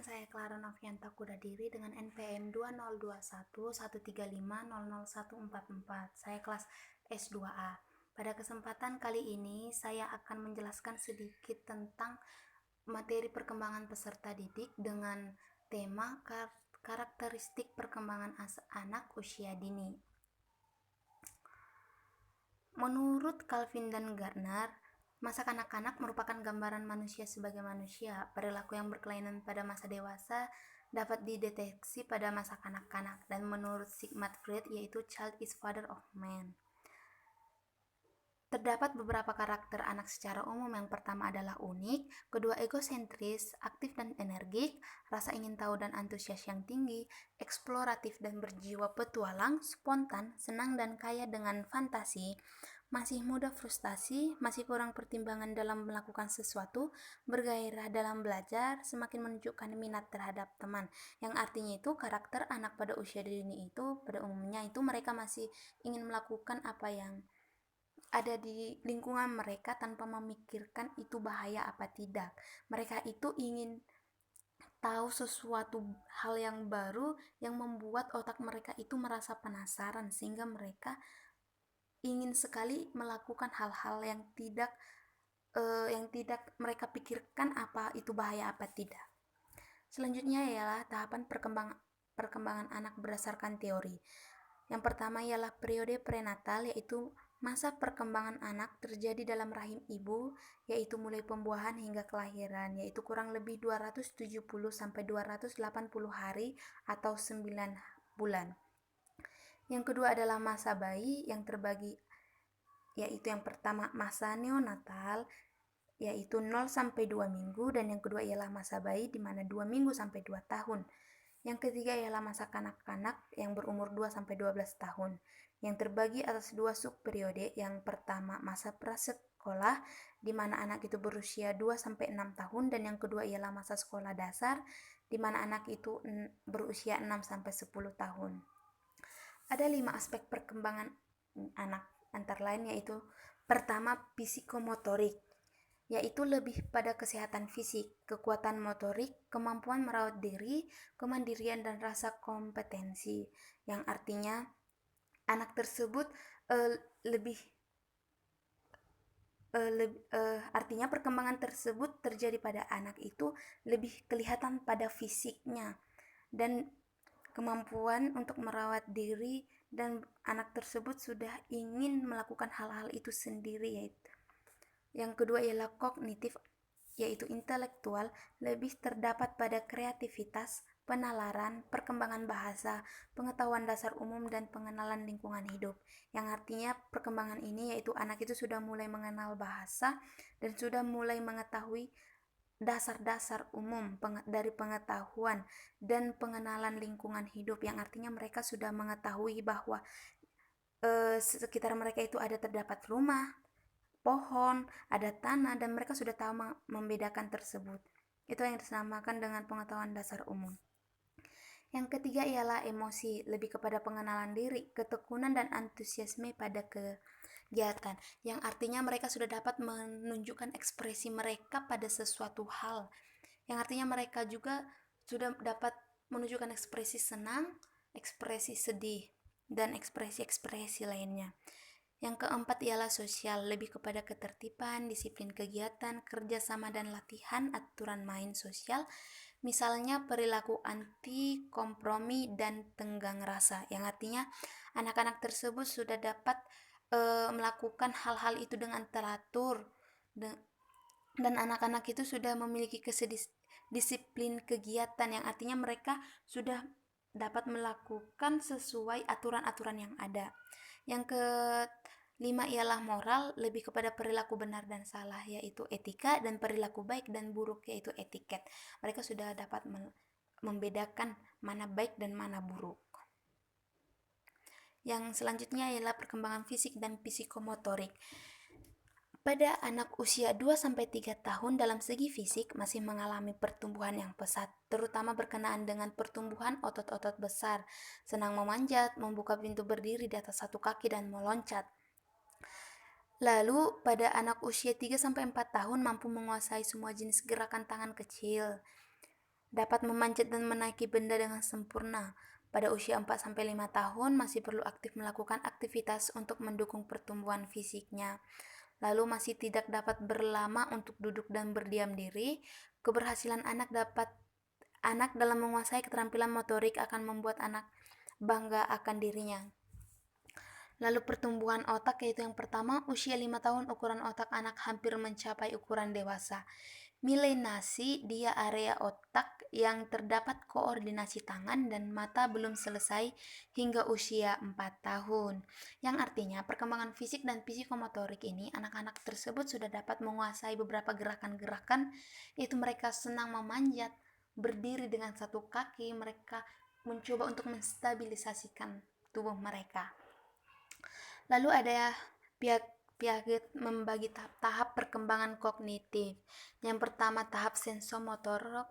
saya Clara Novianta Kudadiri dengan NPM 202113500144. Saya kelas S2A. Pada kesempatan kali ini saya akan menjelaskan sedikit tentang materi perkembangan peserta didik dengan tema karakteristik perkembangan anak usia dini. Menurut Calvin dan Gardner, masa kanak-kanak merupakan gambaran manusia sebagai manusia. Perilaku yang berkelainan pada masa dewasa dapat dideteksi pada masa kanak-kanak, dan menurut Sigmund Freud, yaitu child is father of man. Terdapat beberapa karakter anak secara umum. Yang pertama adalah unik, kedua egosentris, aktif dan energik, rasa ingin tahu dan antusias yang tinggi, eksploratif dan berjiwa petualang, spontan, senang dan kaya dengan fantasi, masih muda frustasi, masih kurang pertimbangan dalam melakukan sesuatu, bergairah dalam belajar, semakin menunjukkan minat terhadap teman. Yang artinya itu karakter anak pada usia dini itu pada umumnya itu mereka masih ingin melakukan apa yang ada di lingkungan mereka tanpa memikirkan itu bahaya apa tidak. Mereka itu ingin tahu sesuatu hal yang baru yang membuat otak mereka itu merasa penasaran, sehingga mereka ingin sekali melakukan hal-hal yang tidak mereka pikirkan apa itu bahaya apa tidak. Selanjutnya ialah tahapan perkembangan anak berdasarkan teori. Yang pertama ialah periode prenatal, yaitu masa perkembangan anak terjadi dalam rahim ibu, yaitu mulai pembuahan hingga kelahiran, yaitu kurang lebih 270 sampai 280 hari atau 9 bulan. Yang kedua adalah masa bayi yang terbagi, yaitu yang pertama masa neonatal, yaitu 0 sampai 2 minggu, dan yang kedua ialah masa bayi di mana 2 minggu sampai 2 tahun. Yang ketiga ialah masa kanak-kanak yang berumur 2 sampai 12 tahun, yang terbagi atas dua subperiode. Yang pertama masa prasekolah di mana anak itu berusia 2 sampai 6 tahun, dan yang kedua ialah masa sekolah dasar di mana anak itu berusia 6 sampai 10 tahun. Ada 5 aspek perkembangan anak, antara lain yaitu pertama psikomotorik, yaitu lebih pada kesehatan fisik, kekuatan motorik, kemampuan merawat diri, kemandirian dan rasa kompetensi. Yang artinya anak tersebut artinya perkembangan tersebut terjadi pada anak itu lebih kelihatan pada fisiknya dan kemampuan untuk merawat diri, dan anak tersebut sudah ingin melakukan hal-hal itu sendiri. Yaitu yang kedua ialah kognitif, yaitu intelektual, lebih terdapat pada kreativitas, penalaran, perkembangan bahasa, pengetahuan dasar umum, dan pengenalan lingkungan hidup. Yang artinya perkembangan ini yaitu anak itu sudah mulai mengenal bahasa dan sudah mulai mengetahui dasar-dasar umum dari pengetahuan dan pengenalan lingkungan hidup, yang artinya mereka sudah mengetahui bahwa sekitar mereka itu terdapat rumah, pohon, ada tanah, dan mereka sudah tahu membedakan tersebut. Itu yang dinamakan dengan pengetahuan dasar umum. Yang ketiga ialah emosi, lebih kepada pengenalan diri, ketekunan dan antusiasme pada kegiatan, yang artinya mereka sudah dapat menunjukkan ekspresi mereka pada sesuatu hal, yang artinya mereka juga sudah dapat menunjukkan ekspresi senang, ekspresi sedih, dan ekspresi-ekspresi lainnya. Yang keempat ialah sosial, lebih kepada ketertiban, disiplin kegiatan, kerjasama dan latihan aturan main sosial, misalnya perilaku anti kompromi dan tenggang rasa, yang artinya anak-anak tersebut sudah dapat melakukan hal-hal itu dengan teratur, dan anak-anak itu sudah memiliki disiplin kegiatan, yang artinya mereka sudah dapat melakukan sesuai aturan-aturan yang ada. Yang kelima ialah moral, lebih kepada perilaku benar dan salah, yaitu etika, dan perilaku baik dan buruk, yaitu etiket. Mereka sudah dapat membedakan mana baik dan mana buruk. Yang selanjutnya ialah perkembangan fisik dan psikomotorik. Pada anak usia 2-3 tahun dalam segi fisik masih mengalami pertumbuhan yang pesat, terutama berkenaan dengan pertumbuhan otot-otot besar, senang memanjat, membuka pintu berdiri di atas satu kaki dan meloncat. Lalu pada anak usia 3-4 tahun mampu menguasai semua jenis gerakan tangan kecil. dapat memanjat dan menaiki benda dengan sempurna. Pada usia 4-5 tahun masih perlu aktif melakukan aktivitas untuk mendukung pertumbuhan fisiknya. Lalu masih tidak dapat berlama untuk duduk dan berdiam diri. Keberhasilan anak dalam menguasai keterampilan motorik akan membuat anak bangga akan dirinya. Lalu pertumbuhan otak, yaitu yang pertama, usia 5 tahun ukuran otak anak hampir mencapai ukuran dewasa. Milenasi, dia area otak yang terdapat koordinasi tangan dan mata belum selesai hingga usia 4 tahun. Yang artinya perkembangan fisik dan psikomotorik ini, anak-anak tersebut sudah dapat menguasai beberapa gerakan-gerakan, yaitu mereka senang memanjat, berdiri dengan satu kaki, mereka mencoba untuk menstabilisasikan tubuh mereka. Lalu ada Piaget membagi tahap perkembangan kognitif. Yang pertama, tahap sensomotor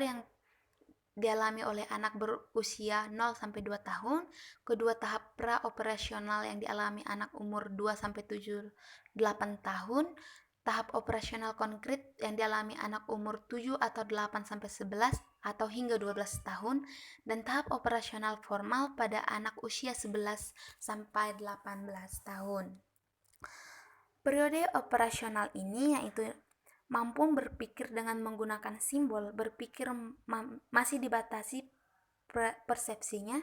yang dialami oleh anak berusia 0-2 tahun. Kedua, tahap praoperasional yang dialami anak umur 2-8 tahun. Tahap operasional konkret yang dialami anak umur 7 atau 8-11 atau hingga 12 tahun, dan tahap operasional formal pada anak usia 11-18 tahun. Periode operasional ini yaitu mampu berpikir dengan menggunakan simbol, berpikir masih dibatasi persepsinya,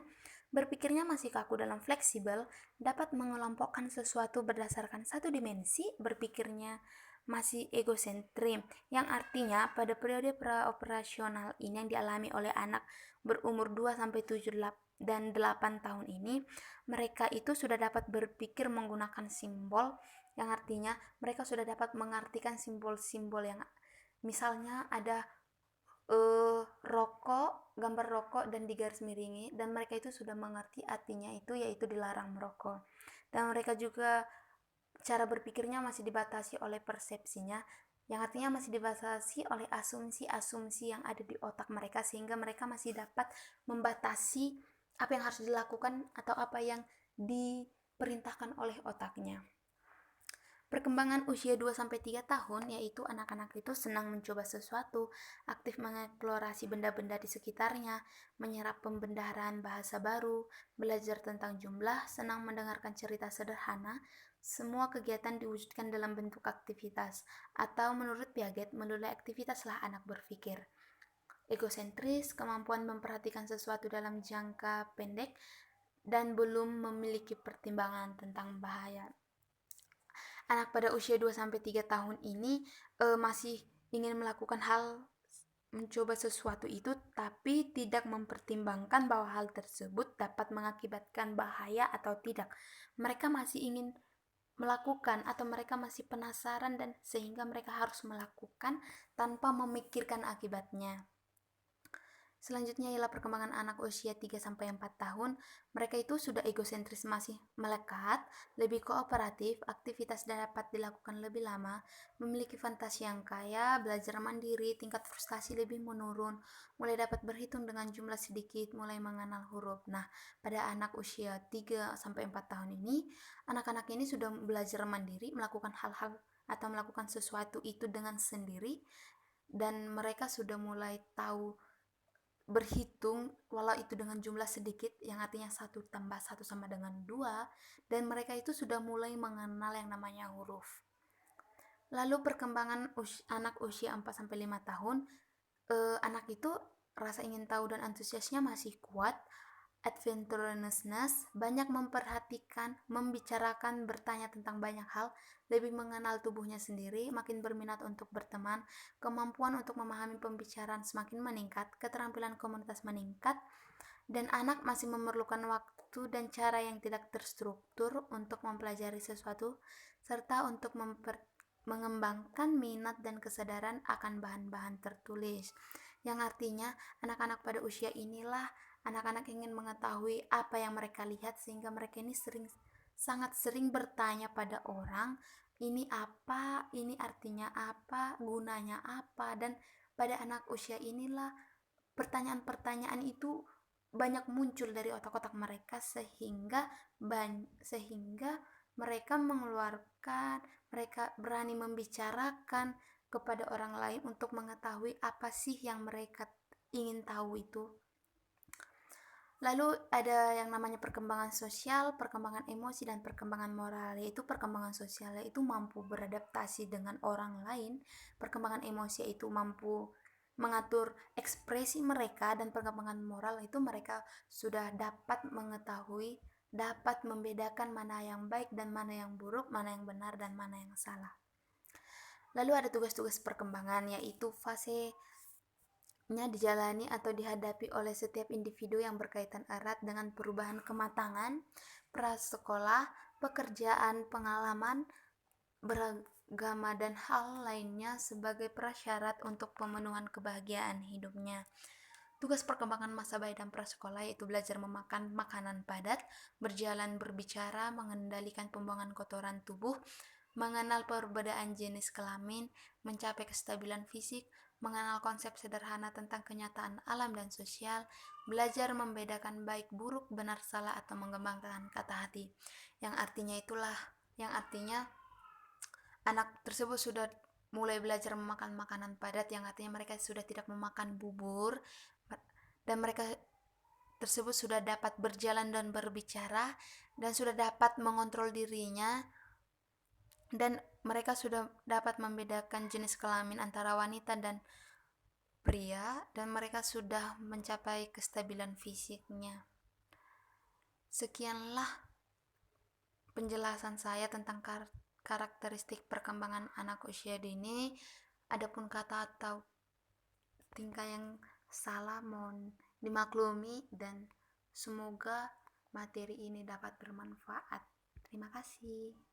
berpikirnya masih kaku dalam fleksibel, dapat mengelompokkan sesuatu berdasarkan satu dimensi, berpikirnya masih egosentris, yang artinya pada periode praoperasional ini yang dialami oleh anak berumur 2-7 dan 8 tahun ini, mereka itu sudah dapat berpikir menggunakan simbol, yang artinya mereka sudah dapat mengartikan simbol-simbol yang misalnya ada rokok, gambar rokok dan digaris miringi, dan mereka itu sudah mengerti artinya itu, yaitu dilarang merokok. Dan mereka juga cara berpikirnya masih dibatasi oleh persepsinya, yang artinya masih dibatasi oleh asumsi-asumsi yang ada di otak mereka, sehingga mereka masih dapat membatasi apa yang harus dilakukan atau apa yang diperintahkan oleh otaknya. Perkembangan usia 2-3 tahun, yaitu anak-anak itu senang mencoba sesuatu, aktif mengeksplorasi benda-benda di sekitarnya, menyerap pembendaharaan bahasa baru, belajar tentang jumlah, senang mendengarkan cerita sederhana. Semua kegiatan diwujudkan dalam bentuk aktivitas, atau menurut Piaget, melalui aktivitaslah anak berpikir. Egosentris, kemampuan memperhatikan sesuatu dalam jangka pendek, dan belum memiliki pertimbangan tentang bahaya. Anak pada usia 2-3 tahun ini masih ingin melakukan hal, mencoba sesuatu itu, tapi tidak mempertimbangkan bahwa hal tersebut dapat mengakibatkan bahaya atau tidak. Mereka masih ingin melakukan, atau mereka masih penasaran, dan sehingga mereka harus melakukan tanpa memikirkan akibatnya. Selanjutnya ialah perkembangan anak usia 3-4 tahun. Mereka itu sudah egosentris, masih melekat, lebih kooperatif, aktivitas dapat dilakukan lebih lama, memiliki fantasi yang kaya, belajar mandiri, tingkat frustasi lebih menurun, mulai dapat berhitung dengan jumlah sedikit, mulai mengenal huruf. Nah, pada anak usia 3-4 tahun ini, anak-anak ini sudah belajar mandiri, melakukan hal-hal atau melakukan sesuatu itu dengan sendiri, dan mereka sudah mulai tahu berhitung walau itu dengan jumlah sedikit, yang artinya 1+1 sama dengan 2, dan mereka itu sudah mulai mengenal yang namanya huruf. Lalu perkembangan anak usia 4-5 tahun, anak itu rasa ingin tahu dan antusiasnya masih kuat, adventurousness, banyak memperhatikan, membicarakan, bertanya tentang banyak hal, lebih mengenal tubuhnya sendiri, makin berminat untuk berteman, kemampuan untuk memahami pembicaraan semakin meningkat, keterampilan komunitas meningkat, dan anak masih memerlukan waktu dan cara yang tidak terstruktur untuk mempelajari sesuatu, serta untuk mengembangkan minat dan kesadaran akan bahan-bahan tertulis. Yang artinya anak-anak pada usia inilah anak-anak ingin mengetahui apa yang mereka lihat, sehingga mereka ini sangat sering bertanya pada orang, ini apa, ini artinya apa, gunanya apa. Dan pada anak usia inilah pertanyaan-pertanyaan itu banyak muncul dari otak-otak mereka, sehingga mereka mereka berani membicarakan kepada orang lain untuk mengetahui apa sih yang mereka ingin tahu itu. Lalu ada yang namanya perkembangan sosial, perkembangan emosi, dan perkembangan moral. Yaitu perkembangan sosial itu mampu beradaptasi dengan orang lain, perkembangan emosi itu mampu mengatur ekspresi mereka, dan perkembangan moral itu mereka sudah dapat mengetahui, dapat membedakan mana yang baik dan mana yang buruk, mana yang benar dan mana yang salah. Lalu ada tugas-tugas perkembangan, yaitu fase dijalani atau dihadapi oleh setiap individu yang berkaitan erat dengan perubahan kematangan, prasekolah, pekerjaan, pengalaman, beragama, dan hal lainnya sebagai prasyarat untuk pemenuhan kebahagiaan hidupnya. Tugas perkembangan masa bayi dan prasekolah yaitu belajar memakan makanan padat, berjalan berbicara, mengendalikan pembuangan kotoran tubuh, mengenal perbedaan jenis kelamin, mencapai kestabilan fisik, mengenal konsep sederhana tentang kenyataan alam dan sosial, belajar membedakan baik buruk, benar salah, atau mengembangkan kata hati. Yang artinya anak tersebut sudah mulai belajar memakan makanan padat, yang artinya mereka sudah tidak memakan bubur, dan mereka tersebut sudah dapat berjalan dan berbicara, dan sudah dapat mengontrol dirinya, dan mereka sudah dapat membedakan jenis kelamin antara wanita dan pria, dan mereka sudah mencapai kestabilan fisiknya. Sekianlah penjelasan saya tentang karakteristik perkembangan anak usia dini. Adapun kata atau tingkah yang salah mohon dimaklumi, dan semoga materi ini dapat bermanfaat. Terima kasih.